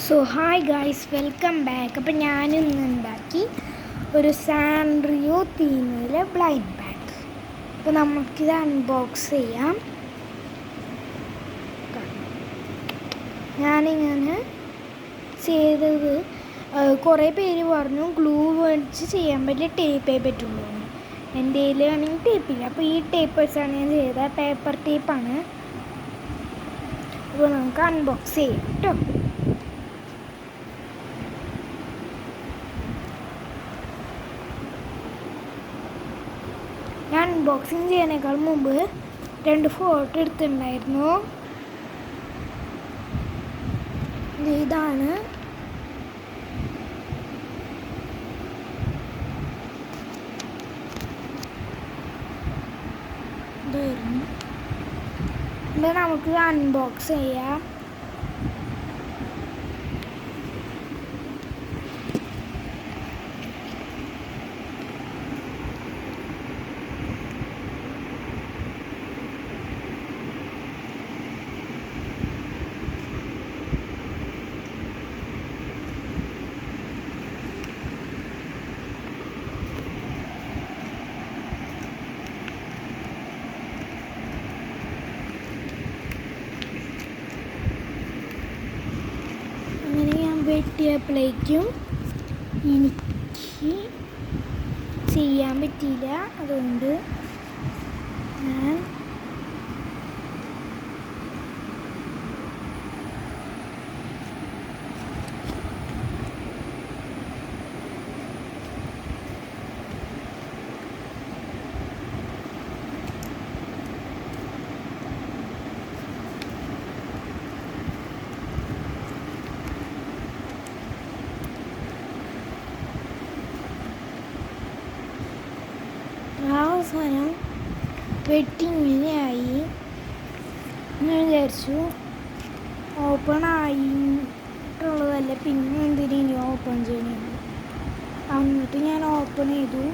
So hi guys, welcome back. അപ്പം ഞാനിന്ന് ഉണ്ടാക്കി ഒരു സാൻറിയോ തീമിലെ ബ്ലൈൻഡ് ബാഗ്. അപ്പോൾ നമുക്കിത് അൺബോക്സ് ചെയ്യാം. ഞാനിങ്ങനെ ചെയ്തത് കുറേ പേര് പറഞ്ഞു ഗ്ലൂ മേടിച്ച് ചെയ്യാൻ പറ്റിയ ടേപ്പേ പറ്റുള്ളൂ. എൻ്റെ കയ്യിൽ ആണെങ്കിൽ ടേപ്പില്ല. അപ്പോൾ ഈ ടേപ്പേഴ്സാണ് ഞാൻ ചെയ്തത്. പേപ്പർ ടേപ്പാണ്. അപ്പോൾ നമുക്ക് അൺബോക്സ് ചെയ്യാം കേട്ടോ. ഞാൻ അൺബോക്സിങ് ചെയ്യാനേക്കാൾ മുമ്പ് 2 ഫോട്ടോ എടുത്തിട്ടുണ്ടായിരുന്നു. ഇതാണ് ഇത് നമുക്ക് അൺബോക്സ് ചെയ്യാം. അങ്ങനെ ഞാൻ വെട്ടിയപ്പോഴേക്കും എനിക്ക് ചെയ്യാൻ പറ്റിയില്ല. അതുകൊണ്ട് ഞാൻ അവസാനം വെട്ടി ഇങ്ങനെയായി. ഞാൻ വിചാരിച്ചു ഓപ്പൺ ആയിട്ടുള്ളതല്ല, പിന്നെ എന്തിനു ഓപ്പൺ ചെയ്യണത്. എന്നിട്ട് ഞാൻ ഓപ്പൺ ചെയ്തു.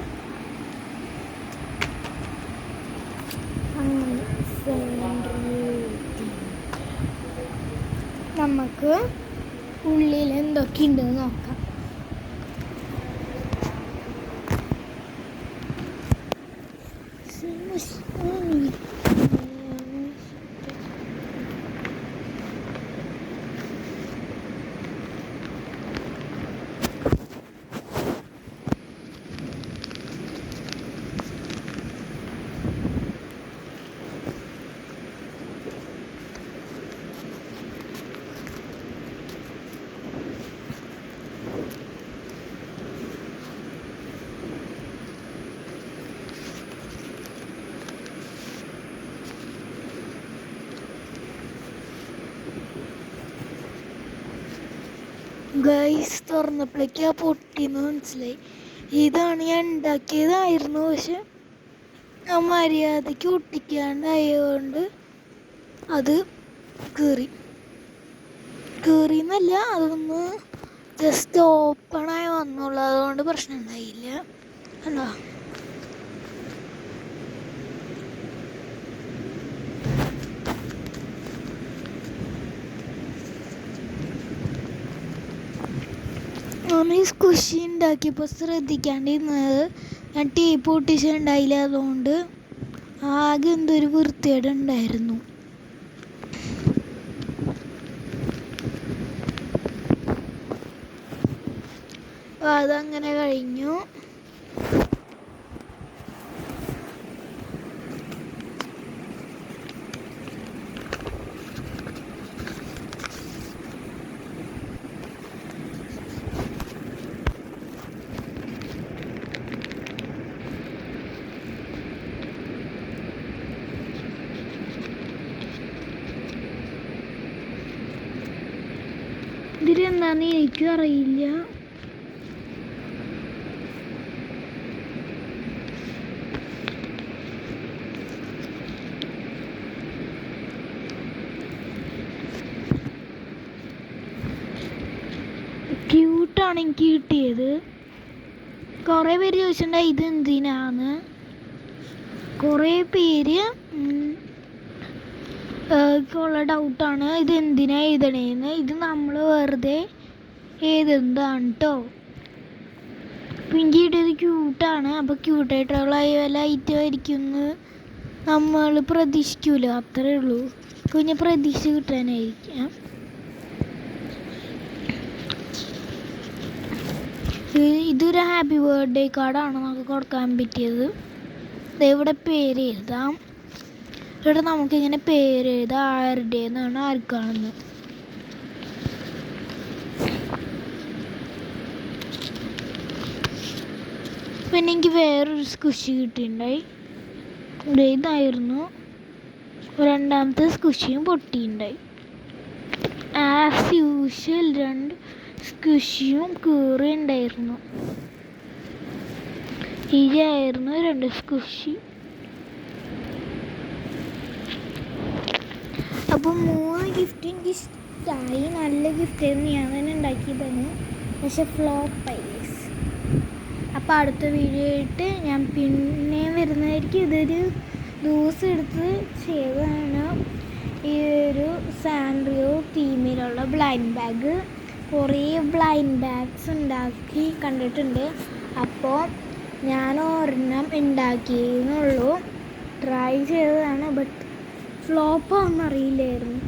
നമുക്ക് ഉള്ളിൽ എന്തൊക്കെ ഉണ്ടെന്ന് നോക്കാം. ഗൈസ്, തുറന്നപ്പോഴേക്ക് ആ പൊട്ടിന്ന് മനസ്സിലായി. ഇതാണ് ഞാൻ ഉണ്ടാക്കിയതായിരുന്നു, പക്ഷെ ആ മര്യാദയ്ക്ക് ഒട്ടിക്കാണ്ടായതുകൊണ്ട് അത് കീറിന്നല്ല, അതൊന്ന് ജസ്റ്റ് ഓപ്പണായി വന്നുള്ളൂ. അതുകൊണ്ട് പ്രശ്നം ഉണ്ടായില്ല. കണ്ടോ? ഞാൻ ഈ സ്ക്വിഷി ഉണ്ടാക്കിയപ്പോൾ ശ്രദ്ധിക്കാണ്ടിരുന്നത് ഞാൻ ടേപ്പ് ഒട്ടിച്ചിട്ടുണ്ടായില്ല. അതുകൊണ്ട് ആകെ എന്തൊരു വൃത്തികേട് ഉണ്ടായിരുന്നു. അപ്പോൾ അതങ്ങനെ കഴിഞ്ഞു. ഇതിലെന്താന്ന് എനിക്കും അറിയില്ല. ക്യൂട്ടാണ് എനിക്ക് കിട്ടിയത്. കുറേ പേര് ചോദിച്ചിട്ടുണ്ടായി ഇത് എന്തിനാന്ന്. കുറേ പേര് ഉള്ള ഡൗട്ടാണ് ഇത് എന്തിനാ എഴുതണേന്ന്. ഇത് നമ്മൾ വെറുതെ ഏതെന്താണ് കേട്ടോ. പിങ്കിയുടെ ഇത് ക്യൂട്ടാണ്. അപ്പോൾ ക്യൂട്ടായിട്ടുള്ള വല്ല ഐറ്റം ആയിരിക്കുമെന്ന് നമ്മൾ പ്രതീക്ഷിക്കൂല. അത്രേ ഉള്ളൂ. കുഞ്ഞ് പ്രതീക്ഷ കിട്ടാനായിരിക്കാം. ഇതൊരു ഹാപ്പി ബർത്ത്ഡേ കാർഡാണ് നമുക്ക് കൊടുക്കാൻ പറ്റിയത്. ഇവിടെ പേര് എഴുതാം. ഇവിടെ നമുക്കിങ്ങനെ പേര് എഴുതാം. ആരുടെ എന്നാണ് ആർക്കാണെന്ന്. പിന്നെ എനിക്ക് വേറൊരു സ്കുഷി കിട്ടിയിട്ടുണ്ടായി. ഇതായിരുന്നു. രണ്ടാമത്തെ സ്കുഷിയും പൊട്ടിയിട്ടുണ്ടായി. ആസ് യൂഷ്വൽ 2 സ്കുഷിയും കീറി ഉണ്ടായിരുന്നു. ഇതായിരുന്നു 2 സ്കുഷി. അപ്പോൾ 3 ഗിഫ്റ്റ് എനിക്ക് ഇഷ്ടമായി. നല്ല ഗിഫ്റ്റായിരുന്നു. ഞാൻ തന്നെ ഉണ്ടാക്കിയതാണ്. പക്ഷെ ഫ്ലോപ്പായി. അപ്പോൾ അടുത്ത വീഡിയോ ആയിട്ട് ഞാൻ പിന്നെയും വരുന്നതായിരിക്കും. ഇതൊരു ദിവസം എടുത്ത് ചെയ്തതാണ്. ഈ ഒരു സാൻറിയോ തീമിലുള്ള ബ്ലൈൻഡ് ബാഗ്. കുറേ ബ്ലൈൻഡ് ബാഗ്സ് ഉണ്ടാക്കി കണ്ടിട്ടുണ്ട്. അപ്പോൾ ഞാൻ ഒരെണ്ണം ഉണ്ടാക്കിയെന്നുള്ളൂ. ട്രൈ ചെയ്തതാണ്. ബട്ട് ഫ്ലോപ്പാണെന്ന് അറിയില്ലായിരുന്നു.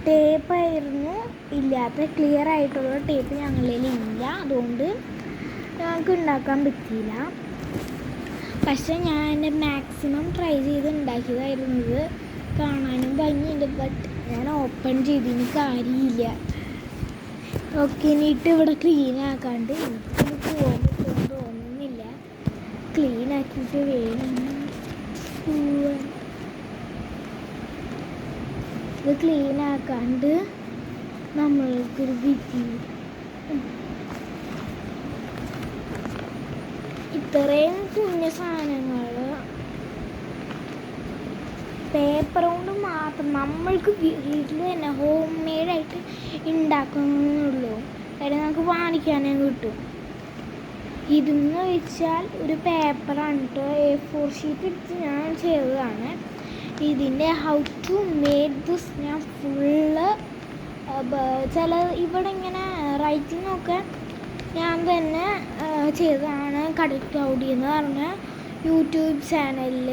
ടേപ്പായിരുന്നു ഇല്ലാത്ത. ക്ലിയർ ആയിട്ടുള്ള ടേപ്പ് ഞങ്ങളിൽ ഇല്ല. അതുകൊണ്ട് ഞങ്ങൾക്ക് ഉണ്ടാക്കാൻ പറ്റിയില്ല. പക്ഷെ ഞാൻ എൻ്റെ മാക്സിമം ട്രൈ ചെയ്ത് ഉണ്ടാക്കിയതായിരുന്നത്. കാണാനും ഭംഗിയുണ്ട്. ബട്ട് ഞാൻ ഓപ്പൺ ചെയ്തതിന് കാര്യമില്ല. ഓക്കെ, ഇനിയിട്ട് ഇവിടെ ക്ലീൻ ആക്കാണ്ട് എനിക്ക് പോകാൻ പറ്റുമെന്ന് തോന്നുന്നില്ല. ക്ലീൻ ആക്കിയിട്ട് വേണം പോവാൻ. ഇത് ക്ലീൻ ആക്കാണ്ട് നമ്മൾക്കൊരു വിധി. ഇത്രയും കുഞ്ഞ സാധനങ്ങൾ പേപ്പർ കൊണ്ട് മാത്രം നമ്മൾക്ക് വീട്ടിൽ തന്നെ ഹോം മെയ്ഡായിട്ട് ഉണ്ടാക്കുന്നുള്ളൂ. കാര്യം നമുക്ക് വാങ്ങിക്കാനേ കിട്ടും. ഇതെന്ന് വെച്ചാൽ ഒരു പേപ്പറാണ് കേട്ടോ. A4 ഷീറ്റ് എടുത്ത് ഞാൻ ചെയ്തതാണ്. ഇതിൻ്റെ ഹൗ ടു മേക്ക് ദിസ് ഞാൻ ഫുള്ള് ചില ഇവിടെ ഇങ്ങനെ റൈറ്റിങ്ങൊക്കെ ഞാൻ തന്നെ ചെയ്തതാണ്. കടൽ ക്ലൗഡി എന്ന് പറഞ്ഞ യൂട്യൂബ് ചാനലിൽ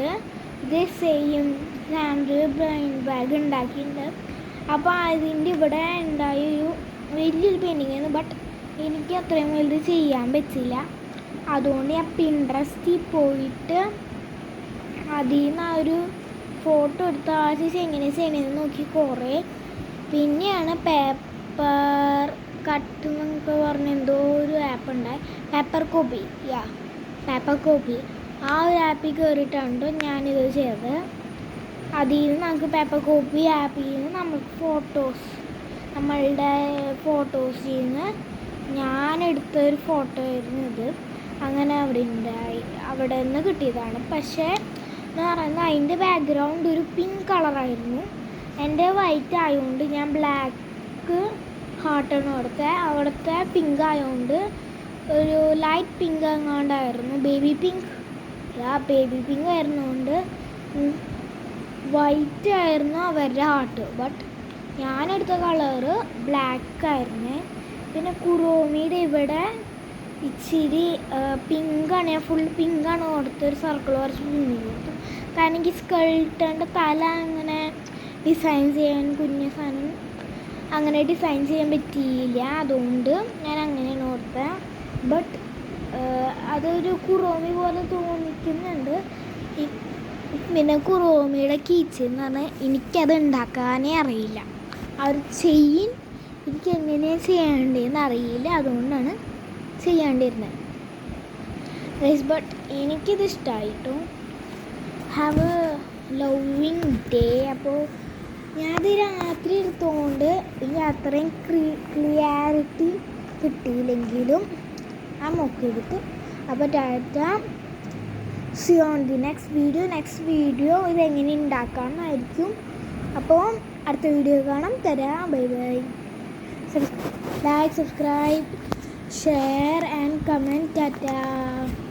ഇത് സെയിം സാൻഡ്രി ബ്ലൈൻഡ് ബാഗ് ഉണ്ടാക്കിയിട്ടുണ്ട്. അപ്പോൾ അതിൻ്റെ ഇവിടെ ഉണ്ടായൊരു വലിയൊരു പെയിൻറ്റിങ്ങാണ്. ബട്ട് എനിക്ക് അത്രയും വലുത് ചെയ്യാൻ പറ്റില്ല. അതുകൊണ്ട് ഞാൻ പിൻട്രസ്റ്റിൽ പോയിട്ട് അതിൽ നിന്ന് ആ ഒരു ഫോട്ടോ എടുത്ത് ആ ചേച്ചി എങ്ങനെ ചെയ്യണമെന്ന് നോക്കി കുറേ. പിന്നെയാണ് പേപ്പർ കട്ട് എന്നൊക്കെ പറഞ്ഞ എന്തോ ഒരു ആപ്പ് ഉണ്ടായി. പേപ്പർ കോപ്പി ആ ഒരു ആപ്പിൽ കയറിയിട്ടാണ് ഞാനിത് ചെയ്തത്. അതിൽ നിന്ന് നമുക്ക് പേപ്പർ കോപ്പി ആപ്പിൽ നിന്ന് നമുക്ക് നമ്മളുടെ ഫോട്ടോസിൽ നിന്ന് ഞാനെടുത്തൊരു ഫോട്ടോ ആയിരുന്നു ഇത്. അങ്ങനെ അവിടെ നിന്ന് കിട്ടിയതാണ്. പക്ഷേ എന്ന് പറയുന്നത് അതിൻ്റെ ബാക്ക്ഗ്രൗണ്ട് ഒരു പിങ്ക് കളറായിരുന്നു. എൻ്റെ വൈറ്റ് ആയതുകൊണ്ട് ഞാൻ ബ്ലാക്ക് ഹാർട്ടാണ് അവിടുത്തെ പിങ്ക് ആയതുകൊണ്ട് ഒരു ലൈറ്റ് പിങ്ക് എങ്ങാണ്ടായിരുന്നു. ബേബി പിങ്ക് ആയിരുന്നുകൊണ്ട് വൈറ്റ് ആയിരുന്നു അവരുടെ ഹാർട്ട്. ബട്ട് ഞാനെടുത്ത കളറ് ബ്ലാക്ക് ആയിരുന്നു. പിന്നെ കുറോമിയുടെ ഇവിടെ ഇച്ചിരി പിങ്കാണ്. ഞാൻ ഫുൾ പിങ്കാണ് കൊടുത്തൊരു സർക്കിൾ വരച്ച് പിങ്ക് കൊടുത്തു. കാരണം എനിക്ക് സ്കൾട്ടൻ്റെ തല അങ്ങനെ ഡിസൈൻ ചെയ്യാൻ കുഞ്ഞ സാധനം അങ്ങനെ ഡിസൈൻ ചെയ്യാൻ പറ്റിയില്ല. അതുകൊണ്ട് ഞാൻ അങ്ങനെയാണ് ഓർത്തത്. ബട്ട് അതൊരു കുറോമി പോലെ തോന്നിക്കുന്നുണ്ട്. പിന്നെ കുറോമിയുടെ കീച്ചൻ എന്ന് പറഞ്ഞാൽ എനിക്കത് ഉണ്ടാക്കാനേ അറിയില്ല. ആ ഒരു ചെയിൻ എനിക്ക് എങ്ങനെയാണ് ചെയ്യേണ്ടതെന്ന് അറിയില്ല. അതുകൊണ്ടാണ് ചെയ്യാണ്ടിരുന്നത്. ബട്ട് എനിക്കിത് ഇഷ്ടമായിട്ടോ. Have a loving day. അപ്പോൾ ഞാനത് രാത്രി എടുത്തുകൊണ്ട് എനിക്ക് അത്രയും ക്ലിയാരിറ്റി കിട്ടിയില്ലെങ്കിലും ആ നോക്കിയെടുത്ത്. അപ്പോൾ tata, see on the next video ഇതെങ്ങനെ ഉണ്ടാക്കാമെന്നായിരിക്കും. അപ്പോൾ അടുത്ത വീഡിയോ കാണാം. തരാം. Bye bye. Like, subscribe, share and comment. Tata.